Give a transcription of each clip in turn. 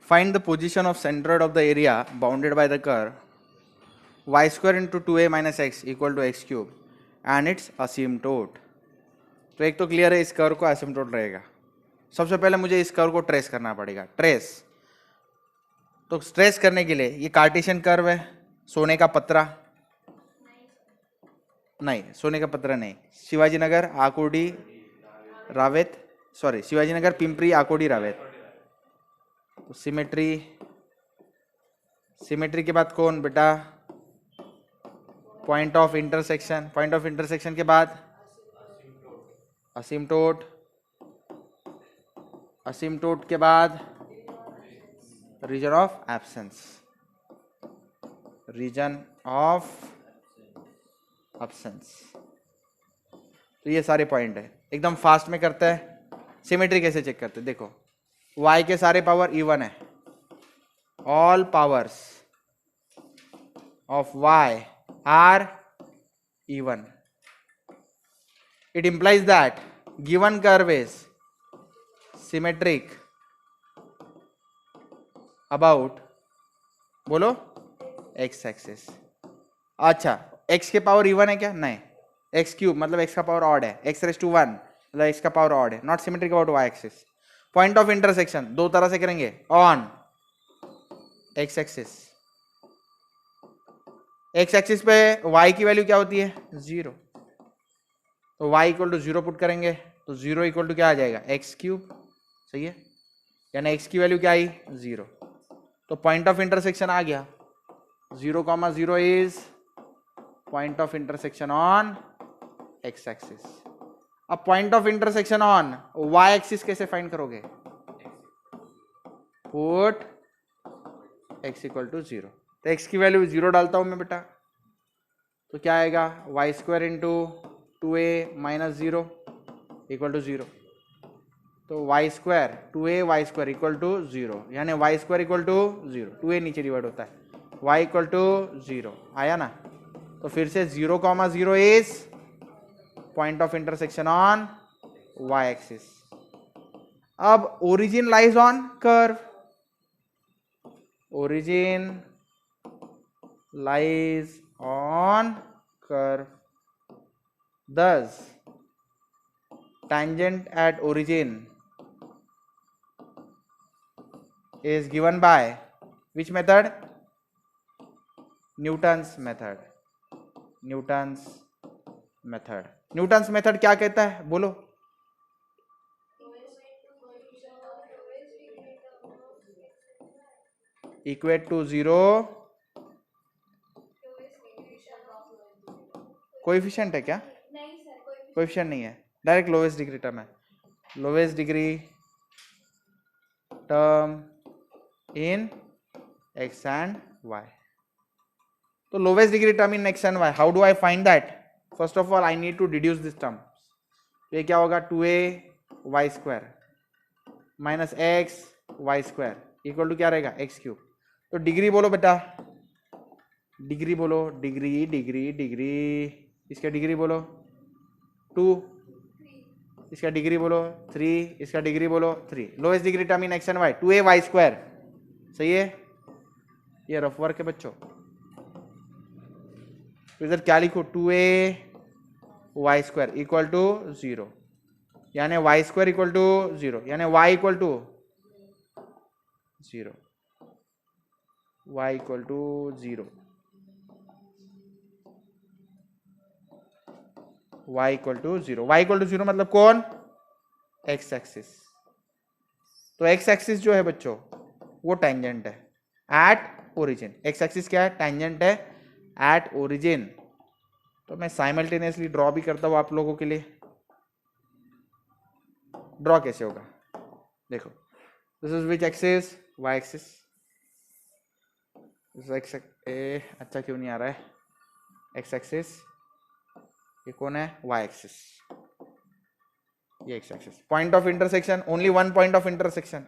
Find the position of centroid of the area bounded by the curve y square into 2a minus x equal to x cube and its asymptote. तो एक तो clear है इस curve को asymptote रहेगा. सबसे पहले मुझे इस कर्व को ट्रेस करना पड़ेगा. ट्रेस तो ट्रेस करने के लिए ये कार्टेशियन कर्व है. सोने का पत्रा नहीं, सोने का पत्रा नहीं. शिवाजीनगर आकोडी रावेत, सॉरी शिवाजीनगर पिंपरी आकोडी रावेत. तो सिमेट्री, सिमेट्री के बाद कौन बेटा? Point of intersection. Point of intersection के बाद असिम्प्टोट. असिम्प्टोट के बाद region of absence. Region of absence. तो ये सारे पॉइंट है. एकदम फास्ट में करते हैं. सिमेट्री कैसे चेक करते हैं? देखो y के सारे पावर इवन है. All powers of y are even. It implies that given curve is symmetric about, बोलो, x एक्सिस. अच्छा, x के पावर इवन है क्या? नहीं. x क्यूब मतलब x का पावर ऑड है. x रेज टू 1 मतलब x का पावर ऑड है. Not symmetric about y axis. Point of intersection दो तरह से करेंगे. On x axis. x axis पे y की वैल्यू क्या होती है? 0. तो y इक्वल टू 0 पुट करेंगे तो 0 इक्वल टू क्या आ जाएगा? x cube. सही है, यानी x की वैल्यू क्या आई? 0. तो पॉइंट ऑफ इंटरसेक्शन आ गया. 0,0 is point of intersection on x axis. अब point of intersection on y axis कैसे फाइंड करोगे? Put x equal to 0. तो x की वैल्यू 0 डालता हूं मैं बेटा, तो क्या आएगा? y square into 2a minus 0 equal to 0. तो y square 2a y square equal to 0, यानी y square equal to 0. 2a नीचे डिवाइड होता है. y इक्वल टू 0 आया ना. तो फिर से 0,0 is point of intersection on y axis. अब origin lies on curve. Origin lies on curve. Thus, tangent at origin is given by which method? Newton's method. Newton's method. Newton's method क्या कहता है? बोलो. Equate to 0. कोएफिशिएंट है क्या? Coefficient नहीं है, direct lowest degree term है. Lowest degree term in x and y. तो lowest degree term in x and y, how do I find that? First of all I need to deduce this term. ये क्या होगा? 2a y square minus x y square equal to क्या रहेगा? x cube. तो degree बोलो बेटा, degree बोलो. Degree degree degree, इसका डिग्री बोलो 2, इसका डिग्री बोलो 3, इसका डिग्री बोलो 3. Lowest degree term in x and y 2a y square. सही है, ये रफ वर्क है बच्चों. तो इधर क्या लिखो? 2a y square equal to 0, यानी y स्क्वायर इक्वल टू 0, यानी y equal to 0. y equal to 0. y equal to 0. y equal to 0 मतलब कौन? x axis. तो x एक्सिस जो है बच्चों वो टेंजेंट है एट ओरिजिन. x एक्सिस क्या है? टेंजेंट है एट ओरिजिन. तो मैं साइमल्टेनियसली ड्रॉ भी करता हूं आप लोगों के लिए. ड्रॉ कैसे होगा? देखो, this is which axis? y axis. अच्छा क्यों नहीं आ रहा है? x axis. ये कौन है? y axis. ये x axis. Point of intersection only one point of intersection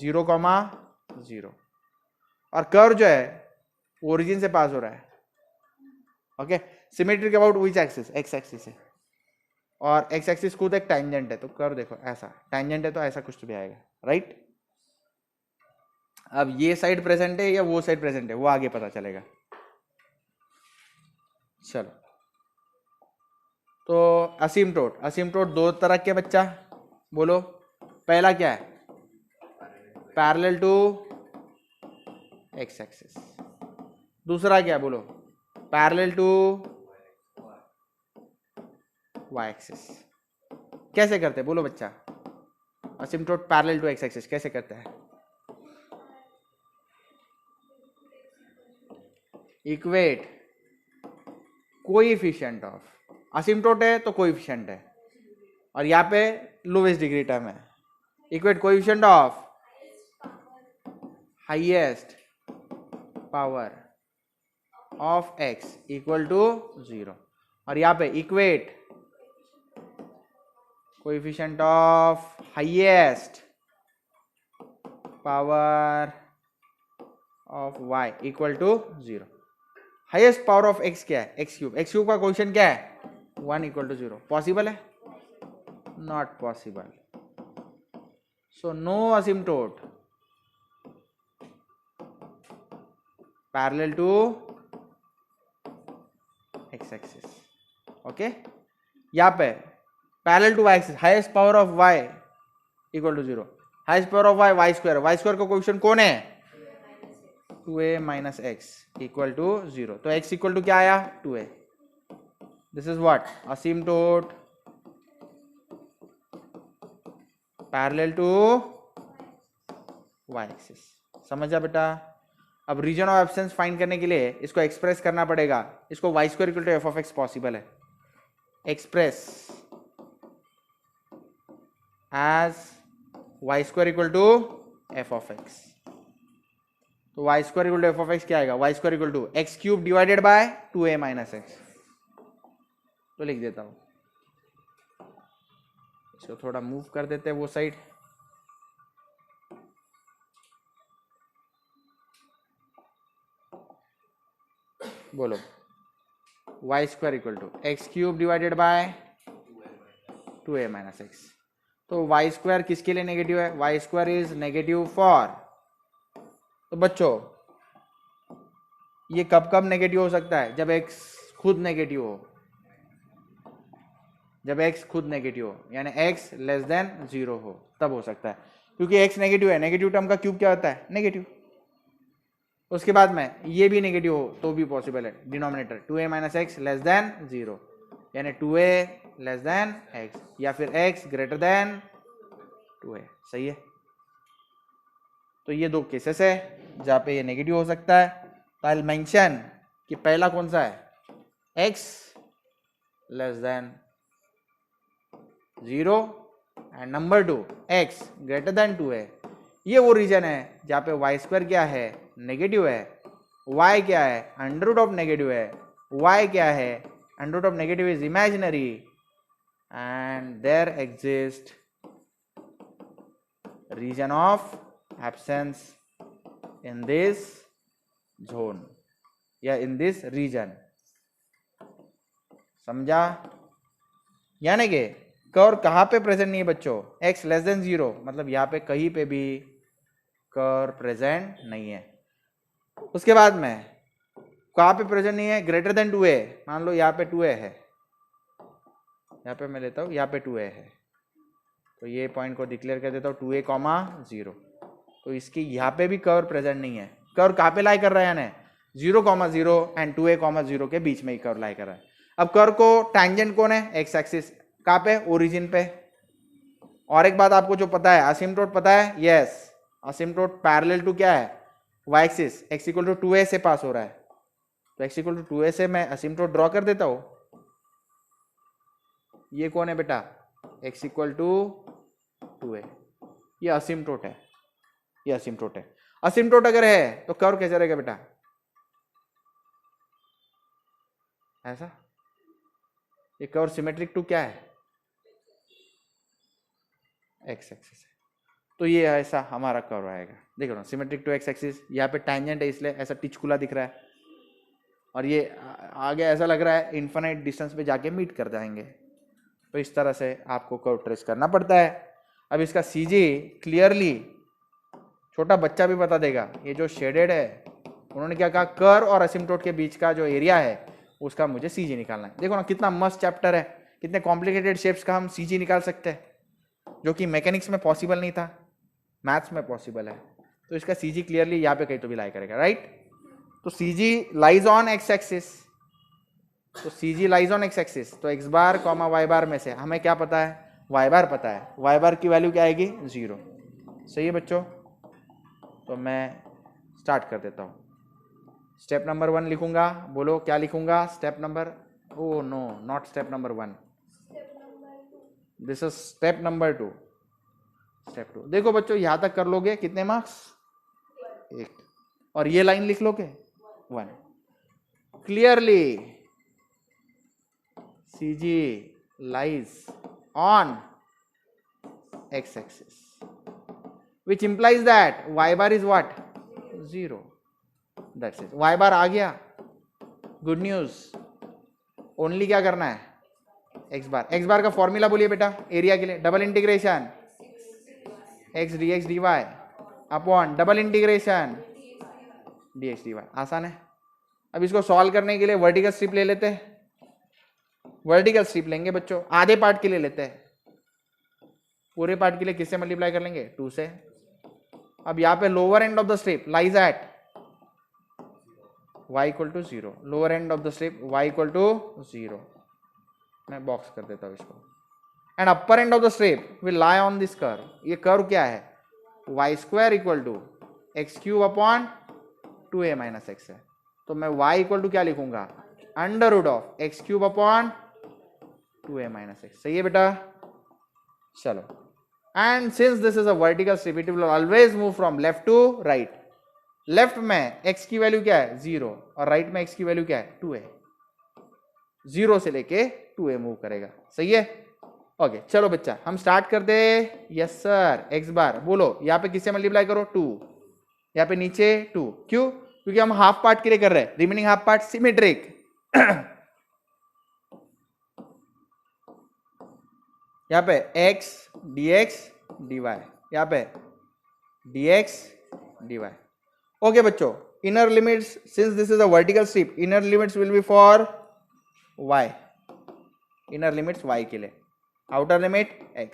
0,0. और कर्व जो है ओरिजिन से पास हो रहा है. Okay, symmetric about which axis? x axis है. और x एक्सिस खुद एक टेंजेंट है. तो कर्व देखो ऐसा टेंजेंट है तो ऐसा कुछ तो भी आएगा. राइट? अब ये साइड प्रेजेंट है या वो साइड प्रेजेंट है वो आगे पता चलेगा। चलो, तो असिम्प्टोट दो तरह के बच्चा बोलो। पहला क्या है? Parallel to x axis. दूसरा क्या बोलो? Parallel to y axis. कैसे करते हैं बोलो बच्चा? Asymptote parallel to x axis कैसे करते हैं? इक्वेट कोएफिशिएंट ऑफ, असिम्प्टोट है तो कोएफिशिएंट है, और यहाँ पे लोवेस्ट डिग्री टर्म है। Equate coefficient of highest power of x equal to 0, और यहाँ पे equate coefficient of highest power of y equal to 0। Highest power of x क्या है? x क्यूब का क्वेश्चन क्या है? 1 इक्वल टू 0। पॉसिबल है? Not possible. So no asymptote parallel to x axis. Okay, यहाँ पे parallel to y axis, highest power of y equal to 0। Highest power of y y square का question कौन है? 2a minus x equal to 0। तो x equal to क्या आया? 2a। This is what? Asymptote parallel to y axis. समझा बेटा? अब reason of absence find करने के लिए इसको एक्सप्रेस करना पड़ेगा। इसको y square equal to f of x possible है। Express as y square equal to f of x. तो y square equal to f of x क्या आएगा? y square equal to x cube divided by 2a minus x. तो लिख देता हूं, इसको थोड़ा मूव कर देते हैं वो साइड। बोलो, y square equal to x cube divided by 2a minus x. तो y स्क्वायर किसके लिए नेगेटिव है? y square is negative for, तो बच्चों ये कब कब नेगेटिव हो सकता है? जब x खुद नेगेटिव हो। जब x खुद नेगेटिव हो यानी x लेस देन 0 हो, तब हो सकता है। क्योंकि x नेगेटिव है, नेगेटिव टर्म का क्यूब क्या होता है? नेगेटिव। उसके बाद में ये भी नेगेटिव हो तो भी पॉसिबल है। Denominator 2a minus x less than 0 यानी 2a लेस देन x, या फिर x ग्रेटर देन 2a। सही है? तो ये दो केसेस है जहां पे ये नेगेटिव हो सकता है। तो आई विल मेंशन कि पहला कौन सा है? x less than 0 and number 2 x greater than 2a। ये वो रीजन है जहां पे y स्क्वायर क्या है? नेगेटिव है। y क्या है? अंडर रूट ऑफ नेगेटिव है। y क्या है? Under root of negative is imaginary and there exist region of absence in this zone या इन दिस रीजन। समझा? यानी कि कर्व कहां पे प्रेजेंट नहीं है बच्चों? x लेस देन 0 मतलब यहां पे कहीं पे भी कर्व प्रेजेंट नहीं है। उसके बाद में कहां पे प्रेजेंट नहीं है? Greater than 2a। मान लो यहाँ पे 2a है, यहाँ पे मैं लेता हूँ यहाँ पे 2a है, तो ये पॉइंट को डिक्लेयर कर देता हूँ 2a, 0। तो इसकी यहाँ पे भी कर्व प्रेजेंट नहीं है। कर्व कहाँ पे लाई कर रहा है? यानी 0, 0 एंड 2a, 0 के बीच में ही कर्व लाई कर रहा है। अब कर्व को टैंजेंट कौन है? X axis. कहाँ पे? ओरिजिन पे। और एक बात आपको जो पता है, असिम्प्टोट पता है? यस, असिम्प्टोट पैरेलल टू क्या है? Y axis. X equal to 2a से पास हो रहा है, तो एक्स इक्वल टू 2a से मैं असिम्प्टोट ड्रॉ कर देता हूं। ये कौन है बेटा? X equal to 2a। ये असिम्प्टोट है, ये असिम्प्टोट है। असिम्प्टोट अगर है तो कर्व कैसे रहेगा बेटा? ऐसा। ये कर्व सिमेट्रिक टू क्या है? एक्स एक्सिस है। तो ये ऐसा हमारा कर्व आएगा। देखो ना, सिमेट्रिक टू एक्स एक्सिस। यहाँ पे टैंजेंट है इसलिए ऐसा टिचकुला दिख रहा है, और ये आगे ऐसा लग रहा है इन्फिनिट डिस्टेंस पे जाके मीट कर जाएंगे। तो इस तरह से आपको कर्व ट्रेस करना पड़ता है। अब इसका सीजी क्लियरली छोटा बच्चा भी बता देगा। ये जो शेडेड है, उन्होंने क्या कहा, कर्व और असिम्प्टोट के बीच का जो एरिया है उसका मुझे सीजी निकालना है। देखो ना कितना मस्त चैप्टर है, कितने कॉम्प्लिकेटेड शेप्स का हम सीजी निकाल सकते हैं, जो कि मैकेनिक्स में पॉसिबल नहीं था, मैथ्स में पॉसिबल है। तो इसका सीजी क्लियरली यहाँ पे कहीं तो भी लाई करेगा, राइट। तो CG lies on x axis, तो CG lies on x axis, तो x bar comma y bar में से हमें क्या पता है, वाई बार पता है। वाई बार की वैल्यू क्या आएगी, 0। सही है बच्चों। तो मैं स्टार्ट कर देता हूँ। स्टेप नंबर 1 लिखूंगा, बोलो क्या लिखूंगा, step number, oh no not step number 1, this is step number 2। Step 2 देखो बच्चों, यहां तक कर लोगे कितने मार्क्स, 1, और ये लाइन लिख लोगे 1। Clearly CG lies on x axis, which implies that y bar is what, 0। That's it, y bar आ गया, गुड न्यूज। ओनली क्या करना है, x बार। x बार का फॉर्मूला बोलिए बेटा एरिया के लिए, double integration x dx dy upon double integration dx dy। आसान है। अब इसको सॉल्व करने के लिए वर्टिकल स्ट्रिप ले लेते हैं, वर्टिकल स्ट्रिप लेंगे बच्चों, आधे पार्ट के लिए लेते हैं, पूरे पार्ट के लिए किससे मल्टीप्लाई कर लेंगे, 2 से। अब यहाँ पे lower end of the strip lies at y equal to 0, lower end of the strip y equal to 0, मैं बॉक्स कर देता हूँ इसको। And upper end of the strip will lie on this curve. ये कर्व क्या है, y square equal to x cube upon 2a minus x है। तो मैं y इक्वल टू क्या लिखूंगा, under root of x cube upon 2a minus x. सही है बेटा, चलो। And since this is a vertical strip it will always move from left to right. Left में x की वैल्यू क्या है, 0, और राइट में x की वैल्यू क्या है, 2a। 0 से लेके 2a मूव करेगा। सही है, ओके चलो बच्चा हम स्टार्ट कर दे। यस सर, x बार बोलो, यहाँ पे किससे मल्टीप्लाई करो, 2, यहाँ पे नीचे 2। क्यों, क्योंकि हम हाफ पार्ट के लिए कर रहे हैं, रिमेनिंग हाफ पार्ट सिमेट्रिक। यहाँ पे x dx dy, यहाँ पे dx dy। ओके बच्चों, inner limits, since this is a vertical strip, inner limits will be for y, inner limits y के लिए, outer limit x,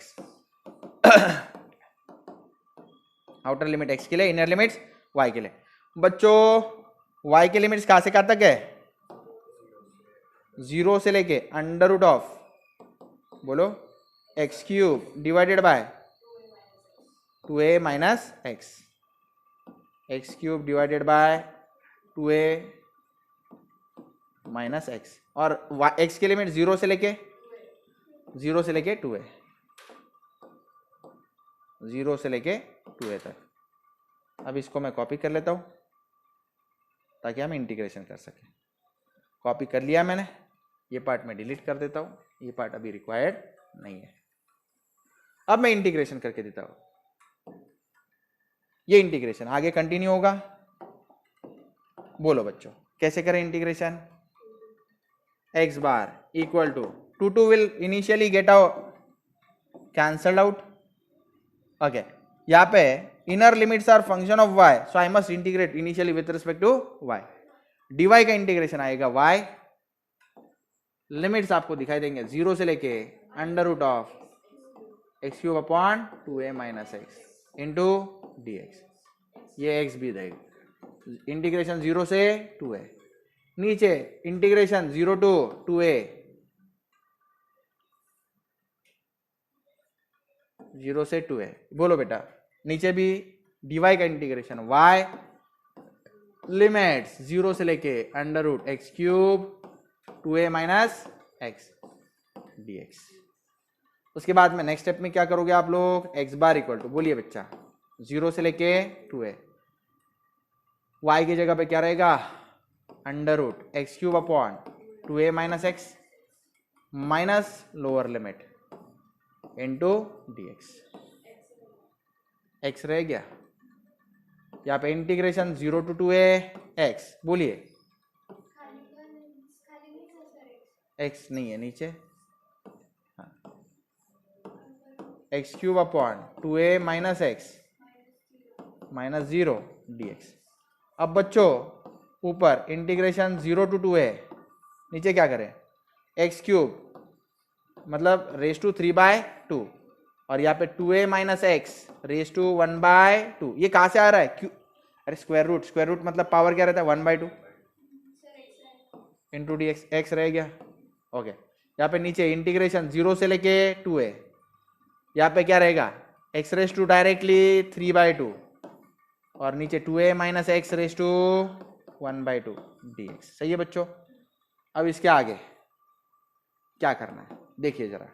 outer limit x के लिए, inner limits y के लिए। बच्चों y के लिमिट्स कहां से कहां तक है, 0 से लेके अंडर रूट ऑफ, बोलो x cube divided by 2a minus x, x cube divided by 2a minus x, और x के लिमिट 0 से लेके 2a, 0 से लेके 2a तक। अब इसको मैं कॉपी कर लेता हूं ताकि हम इंटीग्रेशन कर सकें। कॉपी कर लिया मैंने, ये पार्ट मैं डिलीट कर देता हूं, ये पार्ट अभी रिक्वायर्ड नहीं है। अब मैं इंटीग्रेशन करके देता हूं, ये इंटीग्रेशन आगे कंटिन्यू होगा। बोलो बच्चों कैसे करें integration, x bar equal to 2 will initially get out cancelled out. Okay, यहाँ पे inner limits are function of y, so I must integrate initially with respect to y। dy का इंटीग्रेशन आएगा y, लिमिट्स आपको दिखाई देंगे 0 से लेके under root of x cube upon 2a minus x into dx, ये x भी देगा। इंटीग्रेशन 0 से 2a, नीचे इंटीग्रेशन 0 टू 2a, 0 से 2a। बोलो बेटा नीचे भी dy का इंटीग्रेशन y, लिमिट्स 0 से लेके under root x cube 2a minus x dx। उसके बाद में नेक्स्ट स्टेप में क्या करोगे आप लोग, x बार इक्वल टू, बोलिए बच्चा 0 से लेके 2a, y की जगह पे क्या रहेगा, under root x cube upon 2a minus x minus lower limit into dx। x रह गया, यहाँ पे इंटीग्रेशन 0 टू 2a x, बोलिए x नहीं है नीचे, x cube upon 2a minus x minus 0 dx। अब बच्चों ऊपर इंटीग्रेशन 0 to 2a, नीचे क्या करें एक्स क्यूब मतलब रेस टू 3/2 और यहाँ पे 2a minus x raise to 1/2। ये कहाँ से आ रहा है क्यू, अरे स्क्वायर रूट मतलब पावर क्या रहता है 1/2 इंटू डी एक्स, एक्स रह गया। ओके यहाँ पे नीचे इंटीग्रेशन 0 से लेके 2a, यहाँ पे क्या रहेगा एक्स रेस टू डायरेक्टली 3/2 और नीचे 2a minus x raise to 1/2 dx। सही है बच्चों। अब इसके आगे क्या करना है देखिए जरा,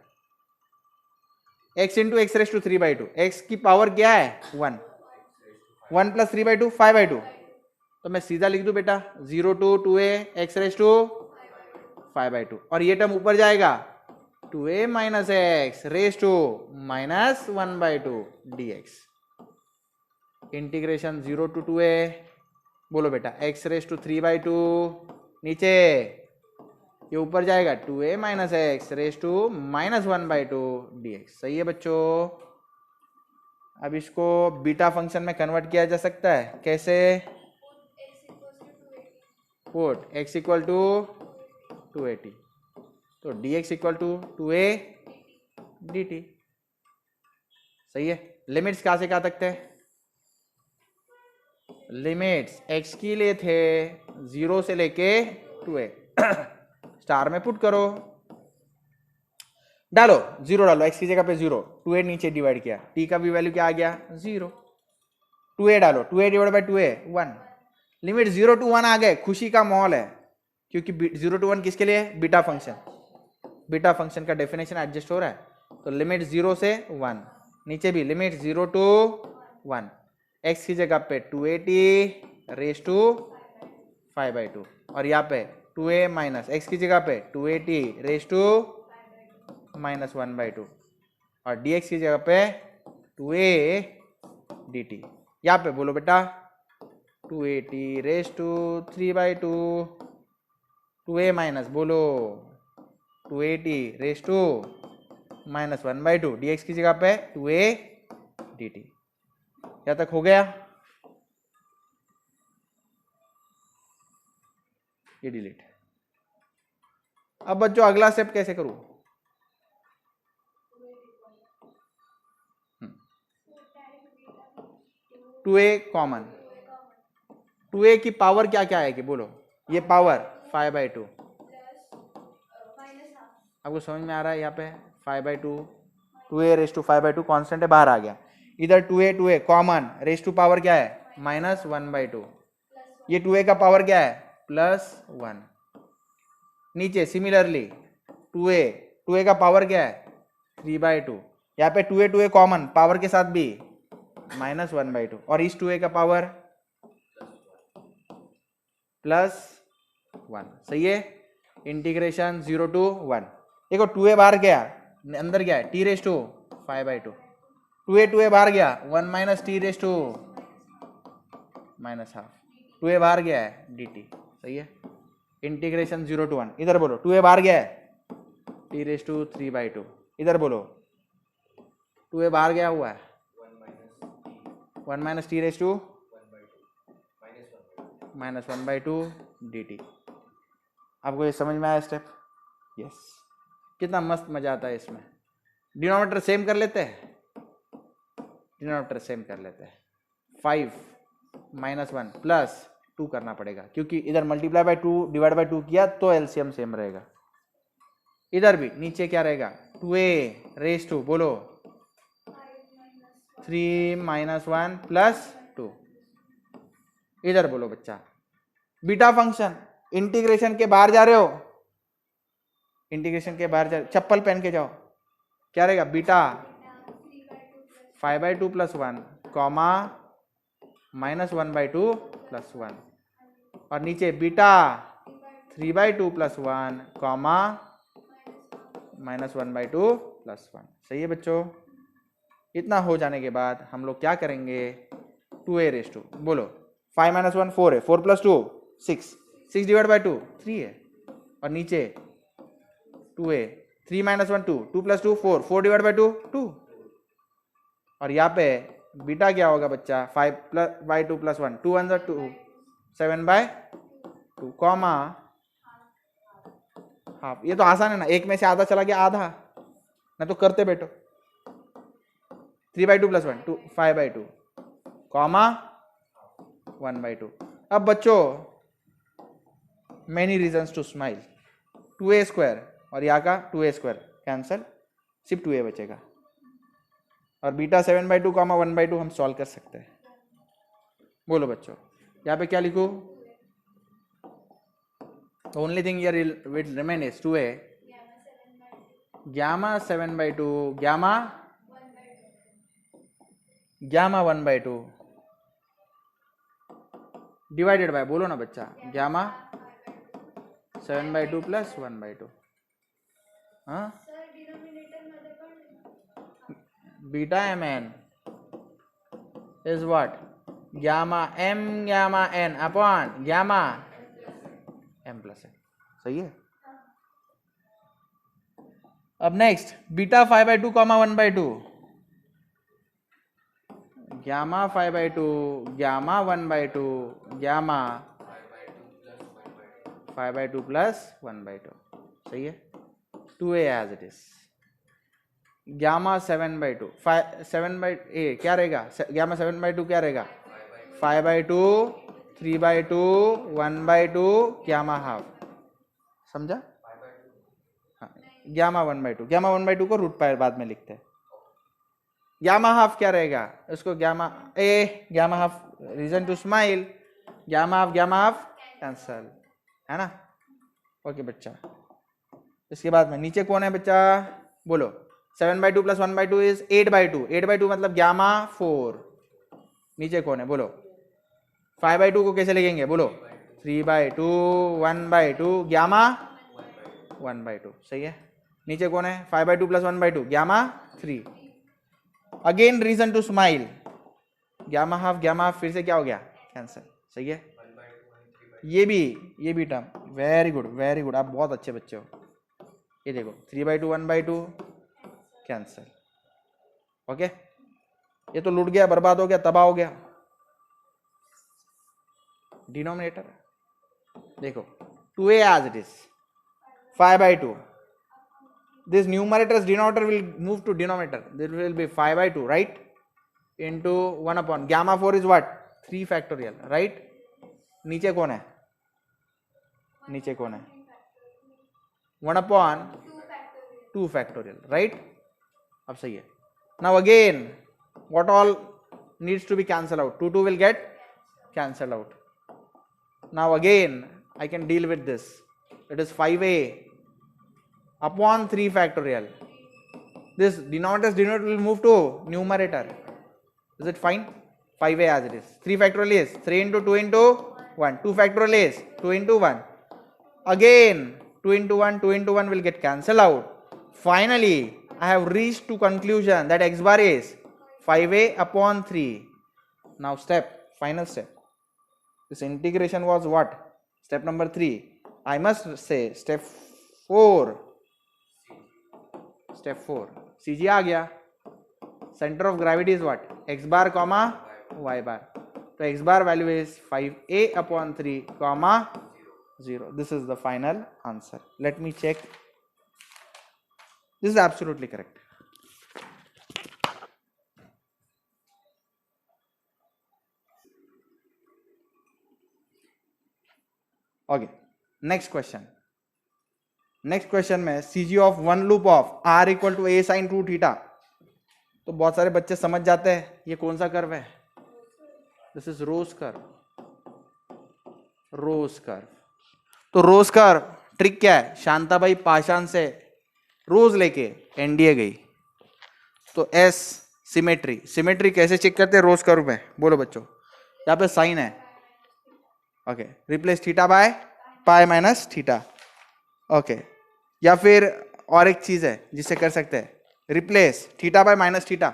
x into x raise to 3/2, x की पावर क्या है 1, 1 प्लस 3/2 5/2, तो मैं सीधा लिख दूं बेटा 0 to 2a x raise to 5/2 और ये टर्म ऊपर जाएगा 2a minus x raise to minus 1/2 dx। Integration 0 to 2a, बोलो बेटा x रेस टू 3/2, नीचे ये ऊपर जाएगा 2a minus x raise to minus 1/2 dx। सही है बच्चों। अब इसको बीटा फंक्शन में कन्वर्ट किया जा सकता है कैसे, पुट x इक्वल टू 280 तो dx equal to 2a dt। सही है। लिमिट्स कहाँ से कहाँ तक थे, लिमिट्स x की लिए थे 0 से लेके 2a, स्टार में पुट करो, डालो 0 डालो, x की जगह पे 0, 2a नीचे डिवाइड किया, t का भी वैल्यू क्या आ गया 0, 2a डालो, 2a divide by 2a 1, limit 0 to 1 आ गए, खुशी का माहौल है क्योंकि 0 to 1 किसके लिए बीटा फंक्शन, बीटा फंक्शन का डेफिनेशन एडजस्ट हो रहा है। तो लिमिट 0 से 1, नीचे भी लिमिट 0 to 1, x की जगह पे 280 रेस टू 5/2 और यहाँ पे 2a माइनस एक्स की जगह पे 280 रेस टू माइनस 1/2 और dx की जगह पे 2a dt। यहाँ पे बोलो बेटा 280 रेस टू 3/2, 2a माइनस बोलो 280 रेस टू माइनस 1/2, dx की जगह पे 2a dt। यहाँ तक हो गया, ये डिलीट। अब बच्चों अगला स्टेप कैसे करूं, 2a कॉमन, 2a की पावर क्या क्या आएगी बोलो, ये पावर 5/2, आपको समझ में आ रहा है, यहाँ पे 5/2, 2a रेस टू 5/2 कॉन्स्टेंट है बाहर आ गया, इधर 2a common raise to power क्या है माइनस 1/2, ये 2a का पावर क्या है +1, नीचे सिमिलरली 2a का पावर क्या है 3/2, यहाँ पे 2a कॉमन पावर के साथ भी -1/2 और इस 2a का पावर +1। सही है। इंटीग्रेशन 0 to 1, देखो 2a बाहर गया अंदर गया है t रेस टू 5/2, 2a बाहर गया 1 minus t raise to -½ 2a बाहर गया है dt। सही है। इंटीग्रेशन 0 to 1, इधर बोलो 2a बाहर गया है t रेस टू 3/2, इधर बोलो 2a बाहर गया हुआ है 1 minus t raise to -1/2 dt। आपको ये समझ में आया स्टेप, यस। कितना मस्त मजा आता है इसमें। डिनोमिनेटर सेम कर लेते हैं, डिनोमिनेटर सेम कर लेते हैं, 5 -1 +2 करना पड़ेगा क्योंकि इधर मल्टीप्लाई बाय 2 डिवाइड बाय 2 किया तो एलसीएम सेम रहेगा। इधर भी नीचे क्या रहेगा 2a रेस टू बोलो 3 -1 +2, इधर बोलो बच्चा बीटा फंक्शन, इंटीग्रेशन के बाहर जा रहे हो, इंटीग्रेशन के बाहर जा, चप्पल पहन के जाओ, क्या रहेगा बीटा 5/2 +1 कॉमा -1/2 +1 और नीचे बीटा 3/2 +1 कॉमा -1/2 +1। सही है बच्चों। इतना हो जाने के बाद हम लोग क्या करेंगे 2a रेस टू बोलो 5 - 1 4 है, 4 + 2 6, 6 डिवाइड बाय 2 3 है और नीचे 2a 3 - 1 2, 2 + 2 4, 4 डिवाइड बाय 2 2 और यहाँ पे बीटा क्या होगा बच्चा 5/2 + 1 2 1 2 7/2 कॉमा हाफ। ये तो आसान है ना, एक में से आधा चला गया आधा, ना तो करते बैठो 3/2 + 1 2 5/2 कॉमा 1/2। अब बच्चों many reasons to smile 2a² और यहाँ का 2a² कैंसल, सिर्फ 2a बचेगा और बीटा 7/2 कॉमा 1/2 हम सॉल्व कर सकते हैं। बोलो बच्चों यहाँ पे क्या लिखूं? The only thing here will remain is 2a gamma 7/2 gamma 1/2 divided by, बोलो ना बच्चा, gamma 7/2 + 1/2 हाँ beta mn is what? gamma m gamma n upon gamma m + n। सही है। अब next beta 5/2 comma 1/2 gamma 5/2 gamma 1/2 gamma 5/2 + 1/2 सही है। 2a as it is gamma 7/2 7/a क्या रहेगा? gamma 7/2 क्या रहेगा? 5/2 3/2 1/2 gamma हाफ। समझा? हाँ gamma 1/2 gamma 1/2 को रूट पाई बाद में लिखते हैं। gamma हाफ क्या रहेगा? उसको gamma half reason to smile gamma half cancel है ना। ओके बच्चा, इसके बाद में नीचे कौन है बच्चा? बोलो 7/2 + 1/2 इज 8/2 8/2 मतलब gamma 4। नीचे कौन है बोलो? 5/2 को कैसे लिखेंगे बोलो? 3/2 1/2 gamma 1/2 सही है। नीचे कौन है? 5/2 + 1/2 gamma 3। Again reason to smile gamma half फिर से क्या हो गया? कैंसल सही है। ये भी टर्म वेरी गुड आप बहुत अच्छे बच्चे हो। ये देखो 3/2 1/2 कैंसल। ओके ये तो लूट गया, बर्बाद हो गया, तबाह हो गया। डिनोमिनेटर देखो 2a as it is 5/2 this numerator's denominator will move to denominator, there will be 5/2 right into 1 upon gamma 4 is what 3 factorial right। नीचे कौन है? 1 upon 2 factorial right। अब सही है। now again what all needs to be cancelled out? 2 will get cancelled out। now again I can deal with this, it is 5a upon 3 factorial, this denominator will move to numerator, is it fine? 5a as it is, 3 factorial is 3 into 2 into 1, 2 factorial is 2 into 1, again 2 into 1 2 into 1 will get cancelled out। finally I have reached to conclusion that x bar is 5a upon 3। now final step, this integration was what? step number 3, I must say step 4 CG आ गया। center of gravity is what? x bar comma y bar, so x bar value is 5a upon 3 comma 0। this is the final answer, let me check, this is absolutely correct। Okay next question में CG of one loop of R = a sin 2θ। तो बहुत सारे बच्चे समझ जाते हैं ये कौन सा कर्व है? This is rose curve. तो रोज कर्व ट्रिक क्या है? शांताबाई पाषाण से रोज लेके एनडीए गई, तो एस सिमेट्री कैसे चेक करते हैं रोज कर्व में? बोलो बच्चों, यहाँ पे साइन है, okay replace theta by pi minus theta. Okay या फिर और एक चीज है जिससे कर सकते हैं, replace theta by minus theta,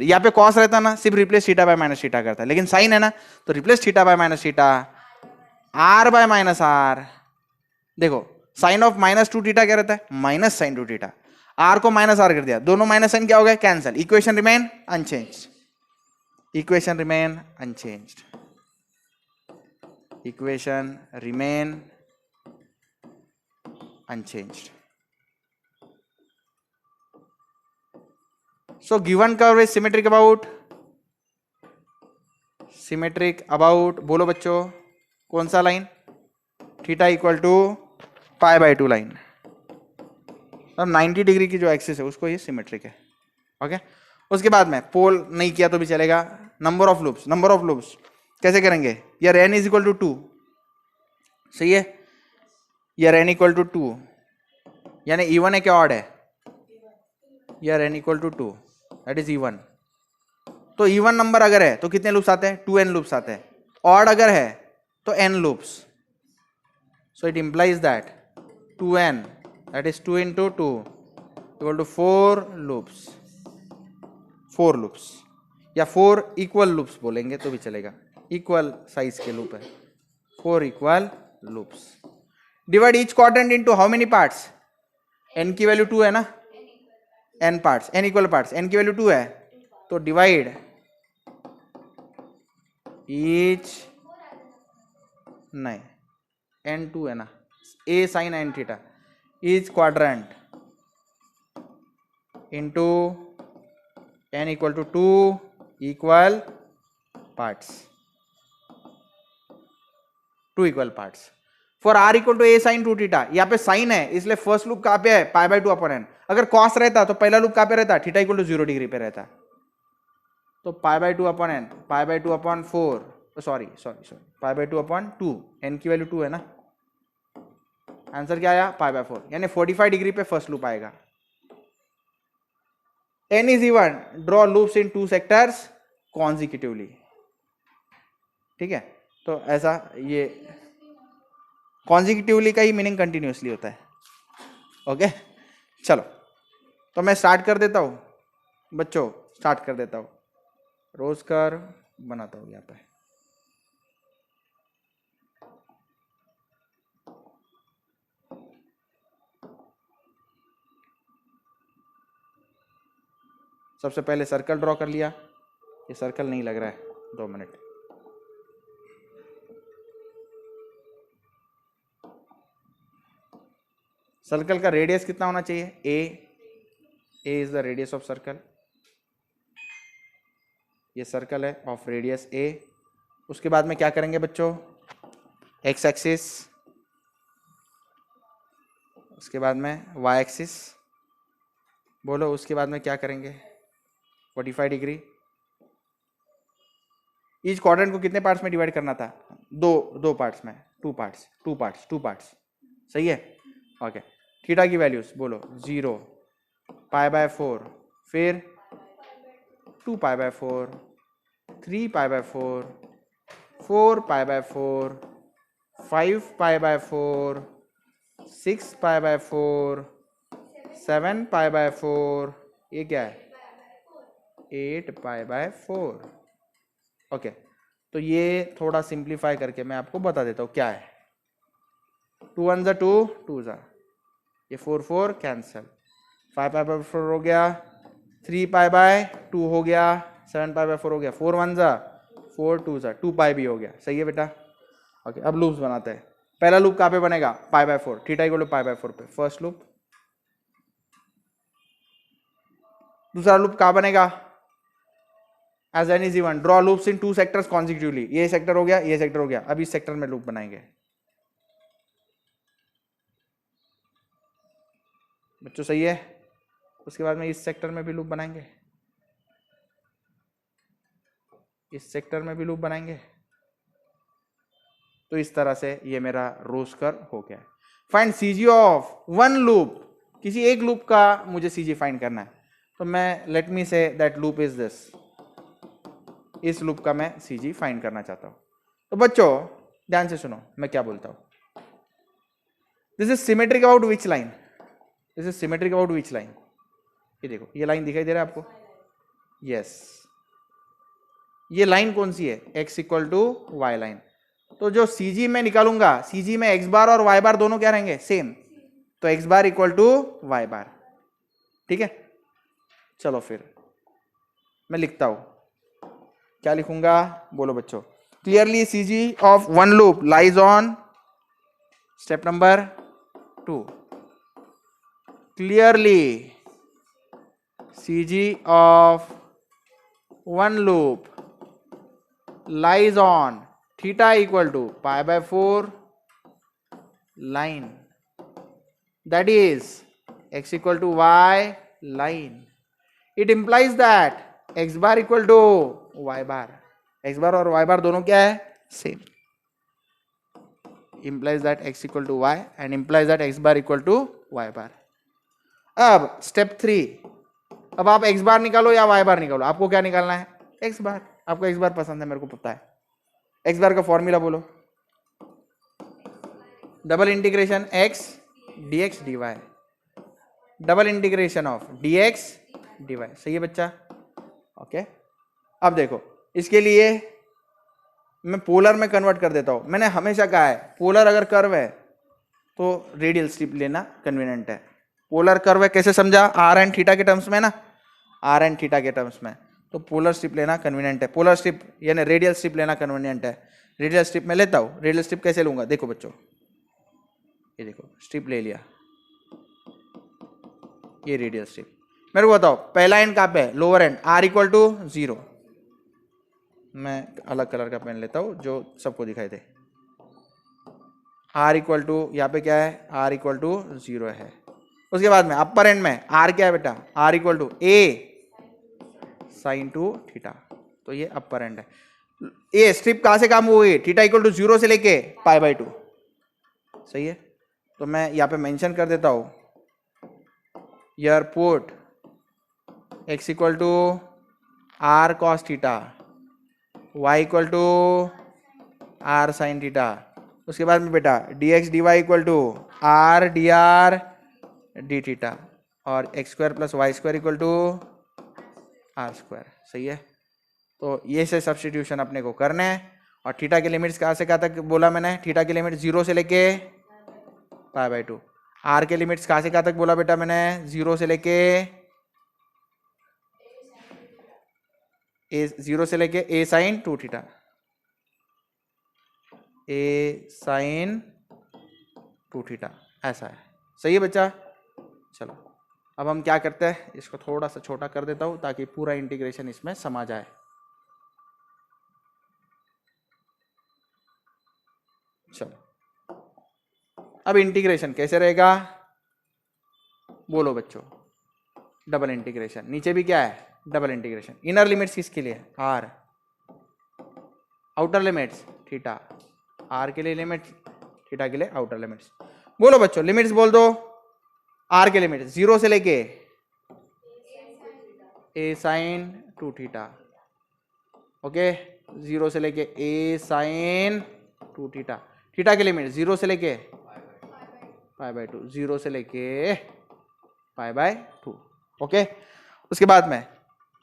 यहाँ पे कॉस रहता ना, सिर्फ replace theta by minus theta करता है, लेकिन साइन है ना तो replace theta by minus theta, R by minus R. देखो साइन ऑफ -2θ क्या रहता है? Minus sine 2θ। आर को माइनस आर कर दिया, दोनों माइनस एन क्या हो गया, cancel, equation remain unchanged, equation remain unchanged, equation remain unchanged. So given curve is symmetric about बोलो बच्चों कौन सा line, theta equal to pi by 2 line. अब 90 डिग्री की जो एक्सिस है उसको ये सिमेट्रिक है. ओके, उसके बाद में पोल नहीं किया तो भी चलेगा. नंबर ऑफ लूप्स कैसे करेंगे, यार n इज इक्वल टू 2, सही है, यार n इक्वल टू 2 यानी इवन है क्या ऑड है, यार n equal to 2 that is even. तो इवन नंबर अगर है तो कितने लूप्स आते हैं, 2n लूप्स आते हैं. ऑड अगर है तो n loops. So it implies that 2n that is 2 into 2 equal to 4 loops, 4 loops या 4 इक्वल लूप्स बोलेंगे तो भी चलेगा, इक्वल साइज के लूप है, 4 equal loops. Divide each quadrant into how many parts, n की वैल्यू 2 है ना, n parts, n equal parts, n की वैल्यू 2 है तो डिवाइड ईच, नहीं n 2 है ना, a sin n theta, each quadrant into n equal to 2 equal parts, 2 equal parts. For r equal to a sin 2 theta, यहाँ पे sign है इसलिए फर्स्ट लूप कहाँ पे है, पाई बाय 2 अपॉन n. अगर कॉस रहता तो पहला लूप कहाँ पे रहता, थीटा इक्वल टू 0 डिग्री पे रहता. तो पाई by 2 upon n, pi by 2 upon 4, sorry pi by 2 upon 2, n की वैल्यू 2 है ना, आंसर क्या आया, पाई बाय 4, यानी 45 डिग्री पे फर्स्ट लूप आएगा. n is even, draw loops in 2 sectors consecutively. ठीक है, तो ऐसा ये कॉन्जिक्यूटिवली का ही मीनिंग कंटिन्यूअसली होता है. ओके चलो, तो मैं स्टार्ट कर देता हूं बच्चों, स्टार्ट कर देता हूं, रोज कर्व बनाता हूं यहाँ पे. सबसे पहले सर्कल ड्रॉ कर लिया, ये सर्कल नहीं लग रहा है, 2 मिनट. सर्कल का रेडियस कितना होना चाहिए, a is the radius of circle, ये सर्कल है ऑफ रेडियस a. उसके बाद में क्या करेंगे बच्चों, x एक्सिस, उसके बाद में y एक्सिस, बोलो उसके बाद में क्या करेंगे, 45 डिग्री. ईच क्वाड्रेंट को कितने पार्ट्स में डिवाइड करना था, दो पार्ट्स में, 2 पार्ट्स, सही है. ओके, थीटा की वैल्यूज बोलो 0, पाई बाय 4, फिर 2 पाई by 4, 3 pi by 4, 4 pi by 4, 5 pi by 4, 6 pi by 4, 7 pi by 4, ये क्या है 8 पाई बाय 4. ओके, तो ये थोड़ा सिंप्लीफाई करके मैं आपको बता देता हूँ क्या है. 2 1 जा 2, 2 जा, ये 4 4 कैंसल, 5 पाई बाय 4 हो गया, 3 पाई बाय 2 हो गया, 7 पाई बाय 4 हो गया, 4 1 जा 4, 2 जा 2 पाई भी हो गया, सही है बेटा. ओके, अब लूप्स बनाते हैं. पहला लूप कहाँ पे बनेगा, pi by 4, theta equal to pi by 4 पे फर्स्ट लूप. दूसरा लूप कहाँ बनेगा, as n is even, draw loops in 2 sectors consecutively. ये सेक्टर हो गया, ये सेक्टर हो गया, अब इस सेक्टर में लूप बनाएंगे बच्चों, सही है. उसके बाद में इस सेक्टर में भी लूप बनाएंगे, इस सेक्टर में भी लूप बनाएंगे. तो इस तरह से ये मेरा रोज कर्व हो गया. Find CG of one loop, किसी एक लूप का मुझे सीजी फाइंड करना है. तो मैं let me say that loop is this, इस लूप का मैं सीजी फाइंड करना चाहता हूं. तो बच्चों ध्यान से सुनो मैं क्या बोलता हूं. This is symmetric about which line, this is symmetric about which line. ये देखो, ये लाइन दिखाई दे रहा है आपको, यस. ये लाइन कौन सी है, x equal to y line. तो जो सीजी में निकालूंगा, सीजी में x बार और y बार दोनों क्या रहेंगे, सेम. तो x bar equal to y bar. ठीक है, चलो फिर मैं लिखता हूं, क्या लिखूंगा बोलो बच्चों। Clearly CG of one loop lies on step number 2। Clearly CG of one loop lies on theta equal to pi by 4 line, that is x equal to y line. It implies that x bar equal to y bar. x bar और y bar दोनों क्या है, same. Implies that x equal to y and implies that x bar equal to y bar. अब step 3, अब आप x बार निकालो या y बार निकालो, आपको क्या निकालना है, x बार. आपको x बार पसंद है, मेरे को पता है. x बार का फॉर्मूला बोलो, double integration x dx dy, double integration of dx dy. सही है बच्चा, ओके. अब देखो, इसके लिए मैं पोलर में कन्वर्ट कर देता हूं. मैंने हमेशा कहा है पोलर अगर कर्व है तो रेडियल स्ट्रिप लेना कन्वीनियंट है. पोलर कर्व है, कैसे समझा, आर एंड थीटा के टर्म्स में ना, आर एंड थीटा के टर्म्स में, तो पोलर स्ट्रिप लेना कन्वीनियंट है. पोलर स्ट्रिप यानी रेडियल स्ट्रिप लेना कन्वीनियंट है. रेडियल स्ट्रिप में लेता हूं. रेडियल स्ट्रिप कैसे लूंगा, देखो बच्चों, ये देखो स्ट्रिप ले लिया, ये रेडियल स्ट्रिप. मेरे को बताओ पहला एंड कहाँ पे है, lower end, r equal to 0. मैं अलग कलर का पेन लेता हूं जो सबको दिखाई दे. आर इक्वल टू, यहाँ पे क्या है, आर इक्वल टू 0 है. उसके बाद में अपर एंड में आर क्या है बेटा, r equal to a sine two theta. तो ये अपर एंड है. ये स्ट्रिप कहां से काम हुई, थीटा इक्वल टू 0 से लेके पाई बाई 2. सही है, तो मैं यहाँ पे मेंशन कर देता हूं, यर put x equal to R cos theta, y equal to R sine theta. उसके बाद में बेटा dx dy equal to R D R D theta और x square plus y square equal to R square. सही है, तो ये से सब्स्टिट्यूशन अपने को करने हैं. और थीटा के लिमिट्स कहाँ से कहाँ तक बोला मैंने, थीटा के लिमिट 0 से लेके पाई बाई 2. आर के लिमिट्स कहाँ से कहाँ तक बोला बेटा मैंने, 0 से लेके ए साइन 2 थीटा, ए साइन 2 थीटा, ऐसा है. सही है बच्चा, चलो अब हम क्या करते हैं, इसको थोड़ा सा छोटा कर देता हूं ताकि पूरा इंटीग्रेशन इसमें समा जाए. चलो अब इंटीग्रेशन कैसे रहेगा बोलो बच्चों, डबल इंटीग्रेशन. नीचे भी क्या है, डबल इंटीग्रेशन. इनर लिमिट्स किसके लिए, r, outer limits theta, r के लिए लिमिट्स, थीटा के लिए आउटर लिमिट्स. बोलो बच्चों लिमिट्स बोल दो. आर के लिमिट 0 से लेके ए साइन 2 थीटा, ओके, 0 से लेके ए साइन 2 थीटा. थीटा के लिमिट 0 से लेके पाई बाई 2, 0 से लेके पाई बाई 2, ओके. उसके बाद में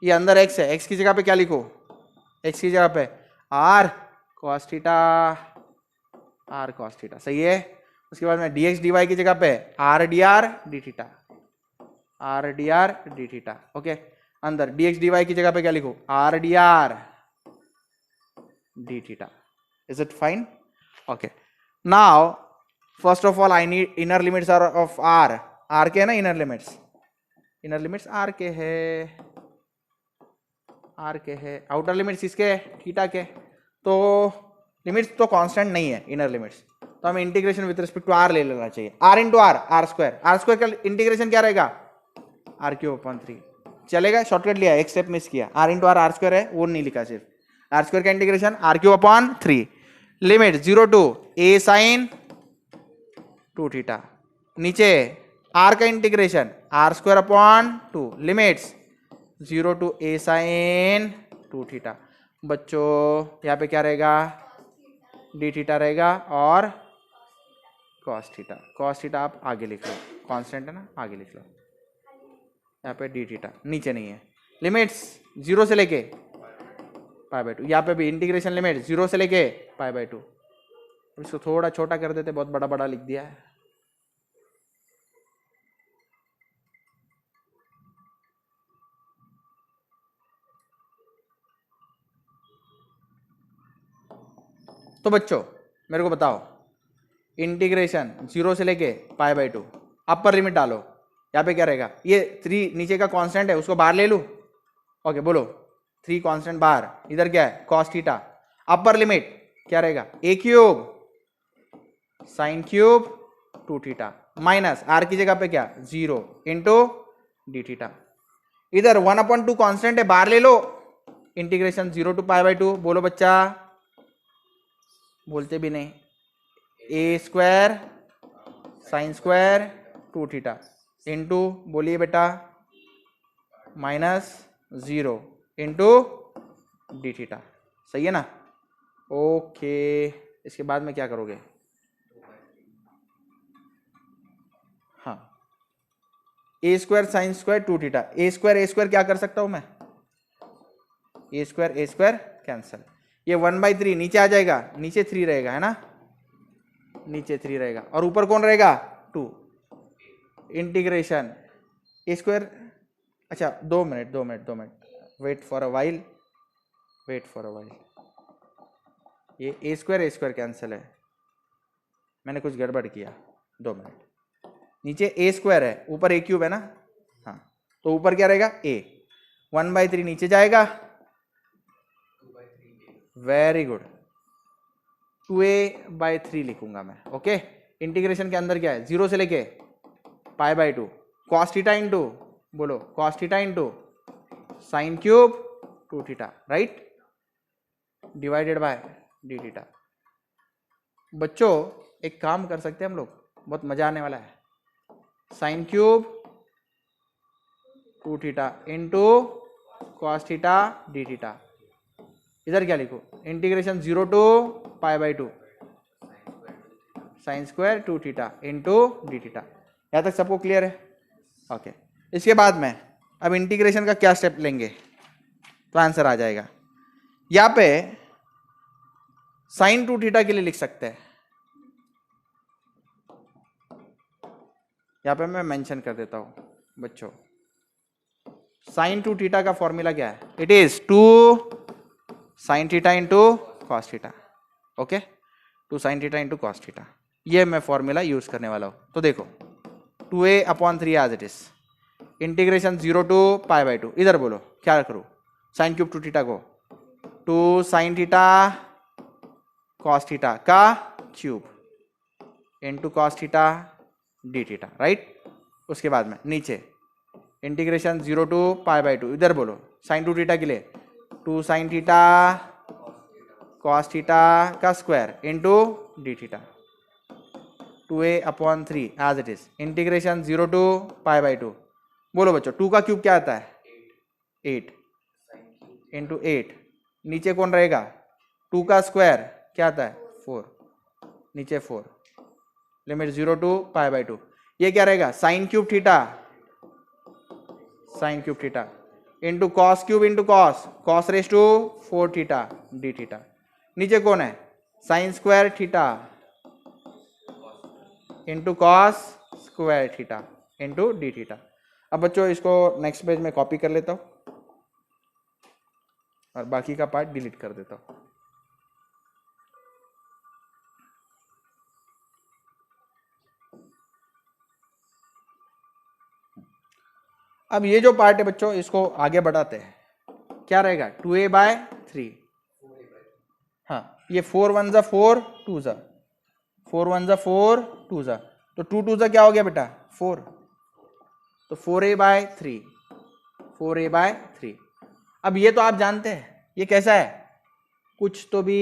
ये अंदर x है, x की जगह पे क्या लिखो, x की जगह पे r cos theta, r cos theta. सही है. उसके बाद में dx dy की जगह पे r D R D theta, r D R D theta, okay. अंदर dx dy की जगह पे क्या लिखो, r D R D theta. Is it fine, okay. Now first of all I need inner limits r of r. R के है ना inner limits, inner limits r के है, आर के है. आउटर लिमिट्स इसके थीटा के. तो लिमिट्स तो कांस्टेंट नहीं है इनर लिमिट्स, तो हमें integration with respect to r ले लेना चाहिए. R into r, r square. R square का इंटीग्रेशन क्या रहेगा, आर क्यूब अपॉन 3. चलेगा, शॉर्टकट लिया, एक स्टेप मिस किया. आर इंटू आर स्क्वायर है, वो नहीं लिखा सिर्फ. आर स्क्वायर का integration r cube upon 3. Limit 0 to a sine 2 theta. नीचे आर का integration r square upon 2. Limits 0 to a sine 2 theta. बच्चों यहाँ पे क्या रहेगा, डी थीटा रहेगा और कॉस थीटा. कॉस थीटा आप आगे लिख लो, कांस्टेंट है ना, आगे लिख लो. यहाँ पे डी थीटा नीचे नहीं है. लिमिट्स 0 से लेके पाई बाई 2. यहाँ पे भी इंटीग्रेशन लिमिट 0 से लेके पाई बाई 2. इसको थोड़ा छोटा कर देते, बहुत बड़ा बड़ा लिख दिया है. तो बच्चों मेरे को बताओ, इंटीग्रेशन 0 से लेके π/2, अपर लिमिट डालो, यहाँ पे क्या रहेगा, ये 3 नीचे का कांस्टेंट है उसको बाहर ले लूँ, ओके बोलो 3 कांस्टेंट बाहर, इधर क्या है cos थीटा, अपर लिमिट क्या रहेगा a cube sin cube 2 theta minus r की जगह पे क्या 0 इंटू डी थीटा, इधर 1/2 कांस्टेंट है बाहर ले लो, इंटीग्रेशन 0 to π/2, बोलो बच्चा, बोलते भी नहीं, a square sine square 2 theta into, बोलिए बेटा, -0 इंटू डी थीटा, सही है ना। ओके इसके बाद में क्या करोगे, हाँ a square sine square 2 theta, a square क्या कर सकता हूं मैं, a स्क्वायर कैंसल, ये 1/3 नीचे आ जाएगा, नीचे 3 रहेगा है ना, नीचे 3 रहेगा और ऊपर कौन रहेगा 2, इंटीग्रेशन a स्क्वायर, अच्छा 2 minute wait for a while, ये a स्क्वायर कैंसिल है, मैंने कुछ गड़बड़ किया, 2 मिनट, नीचे a स्क्वायर है ऊपर a क्यूब है ना, हाँ तो ऊपर क्या रहेगा a, 1/3 नीचे जाएगा, वेरी गुड, 2a/3 लिखूंगा मैं, ओके। इंटीग्रेशन के अंदर क्या है 0 से लेके π/2 cos थीटा इंटू, बोलो cos theta into sine cube 2 theta right, divided by D theta. बच्चों एक काम कर सकते हैं हम लोग, बहुत मजा आने वाला है, sine cube 2 theta into cos theta D theta, इधर क्या लिखो, integration 0 to π/2 sine square 2 theta into D theta, यहाँ तक सबको क्लियर है, ओके। इसके बाद में अब इंटीग्रेशन का क्या स्टेप लेंगे तो आंसर आ जाएगा, यहाँ पे साइन 2 थीटा के लिए लिख सकते हैं, यहाँ पे मैं मेंशन कर देता हूं बच्चों, साइन 2 थीटा का फॉर्मूला क्या है, it is 2 sine theta into cos theta, okay, 2 sine theta into cos theta, ये मैं फॉर्मूला यूज करने वाला हूं। तो देखो 2a/3 as it is, integration 0 to π/2, इधर बोलो क्या करूं, साइन क्यूब 2 थीटा को 2 साइन थीटा कॉस थीटा का cube into cos theta D theta right, उसके बाद में नीचे इंटीग्रेशन 0 to π/2, इधर बोलो साइन 2 थीटा के लिए 2 साइन थीटा कॉस थीटा का square into D theta, 2a/3 as it is, integration 0 to π/2, बोलो बच्चों 2 का क्यूब क्या आता है 8 इंटू 8, नीचे कौन रहेगा 2 का स्क्वायर क्या आता है 4, नीचे 4, लिमिट 0 to π/2, ये क्या रहेगा sine cube theta into cos cube into cos raise to 4 theta D theta, नीचे कौन है sine square theta into cos square theta into D theta. अब बच्चों इसको नेक्स्ट पेज में कॉपी कर लेता हूं और बाकी का पार्ट डिलीट कर देता हूं। अब ये जो पार्ट है बच्चों इसको आगे बढ़ाते हैं, क्या रहेगा 2a/3, हाँ ये 4 1 जा 4 2 जा 4 1 जा 4 2 जा, तो 2 2 जा क्या हो गया बेटा 4, तो 4a/3। अब ये तो आप जानते हैं ये कैसा है, कुछ तो भी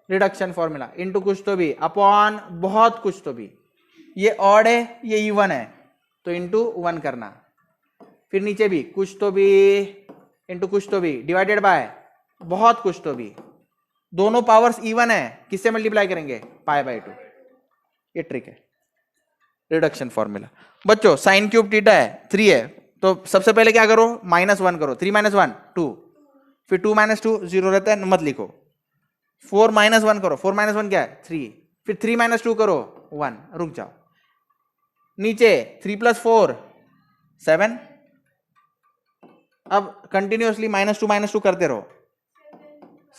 रिडक्शन फॉर्मूला इनटू कुछ तो भी अपॉन बहुत कुछ तो भी, ये ऑड है ये इवन है तो इंटू 1 करना, फिर नीचे भी कुछ तो भी इंटू कुछ तो भी डिवाइडेड बाय बहुत कुछ तो भी, दोनों पावर्स इवन है, किससे मल्टीप्लाई करेंगे π/2, ये ट्रिक है रिडक्शन फॉर्मूला। बच्चों साइन क्यूब थीटा है 3 है, तो सबसे पहले क्या करो -1 करो, 3 - 1 2, फिर 2 - 2 0 रहता है मत लिखो, 4 - 1 करो, 4 - 1 क्या है 3, फिर 3 - 2 करो 1, रुक जाओ, नीचे 3 + 4 7, अब कंटिन्यूअसली -2 - 2 करते रहो,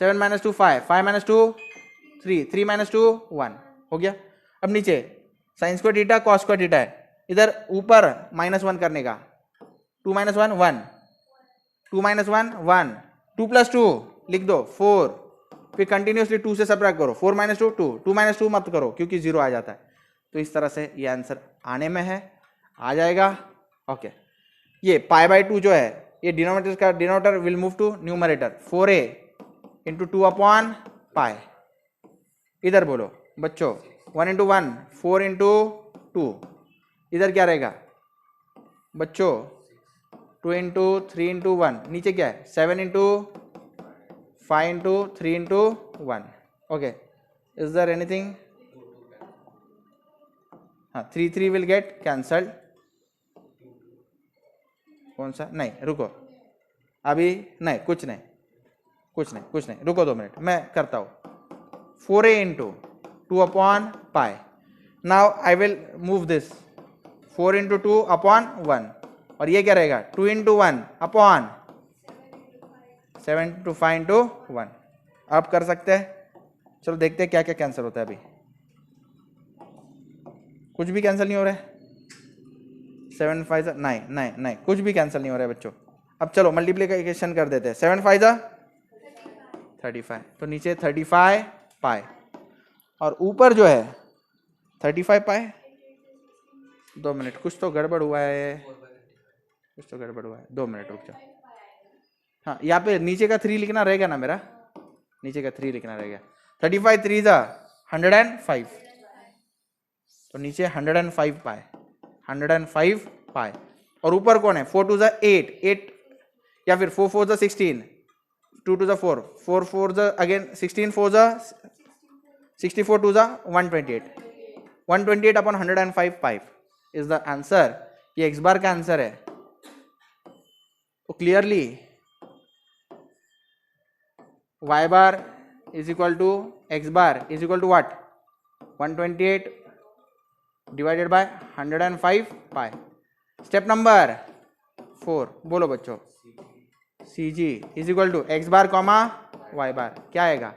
7 - 2 5, 5 - 2 3 माइनस 2 1 हो गया। अब नीचे sign square theta cos square theta है, इधर ऊपर -1 करने का, 2 माइनस 1 1, 2 माइनस 1 1, 2 प्लस 2 लिख दो 4, फिर कंटिन्यूसली 2 से सबट्रैक्ट करो, 4 माइनस 2 2, 2 माइनस 2 मत करो क्योंकि 0 आ जाता है। तो इस तरह से ये आंसर आने में है, आ जाएगा। ओके, ये पाई बाई 2 जो है ये डिनोमिनेटर का denominator will move to numerator, 4a into 2 upon pi. इधर बोलो बच्चों 1 इंटू 1 4 इंटू 2, इधर क्या रहेगा बच्चों 2 इंटू 3 इंटू 1, नीचे क्या है 7 into 5 into 3 into 1। Okay, is there anything? हाँ, 3 3 विल गेट कैंसल्ड। कौन सा? नहीं रुको, अभी नहीं, कुछ नहीं, रुको 2 मिनट, मैं करता हूँ। 4a into 2 upon pi, now I will move this 4 into 2 upon 1, और ये क्या रहेगा 2 इंटू 1 अपॉन 7 इंटू 5 इंटू 1। आप कर सकते हैं, चलो देखते हैं क्या क्या कैंसिल होता है। अभी कुछ भी कैंसिल नहीं हो रहा है, 7 5 नहीं नहीं नहीं, कुछ भी कैंसिल नहीं हो रहा है बच्चों। अब चलो मल्टीप्लिकेशन कर देते हैं, 7 5 35, तो नीचे 35 पाई, और ऊपर जो है 35 पाई। 2 मिनट, कुछ तो गड़बड़ हुआ है, 2 मिनट रुक जाओ। हाँ, यहाँ पे नीचे का 3 लिखना रहेगा ना मेरा, नीचे का 3 लिखना रहेगा। 35 3 105, तो नीचे 105 पाई, 105 पाई, और ऊपर कौन है 4 2 8 8, या फिर 4 4 16, 2 2 4 4 4 again 16 4 64 2 128 upon 105 pi is the answer. ये x बार का आंसर है। तो clearly y bar is equal to x bar is equal to what, 128 divided by 105 pi. Step number 4 बोलो बच्चों, CG is equal to x bar comma y bar, क्या आएगा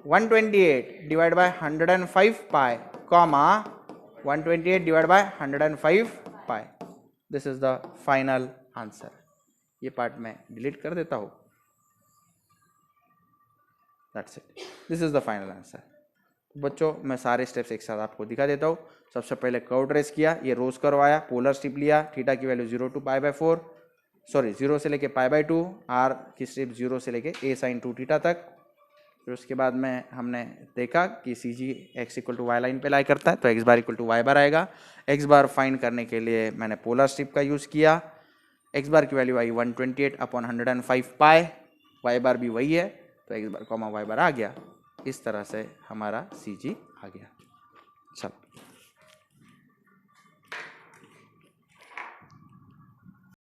128 divide by 105 pi comma 128 divide by 105 pi. This is the final answer. ये part मैं delete कर देता हूँ। That's it, this is the final answer. बच्चों मैं सारे स्टेप्स एक साथ आपको दिखा देता हूँ। सबसे पहले कर्व ट्रेस किया, ये रोज कर्व आया, पोलर स्ट्रिप लिया, थीटा की value 0 to pi by 4, sorry 0 से लेके पाई बाय 2, आर की स्ट्रिप 0 से लेके a साइन 2 थीटा तक। फिर उसके बाद में हमने देखा कि C G x equal to y line पे लाई करता है, तो x bar equal to y bar आएगा। एक्स बार फाइंड करने के लिए मैंने पोलर स्ट्रिप का यूज़ किया। एक्स बार की वैल्यू आई 128 अपॉन 105 पाई, वाई बार भी वही है, तो x bar comma y bar आ गया। इस तरह से हमारा सी जी आ गया। चलो।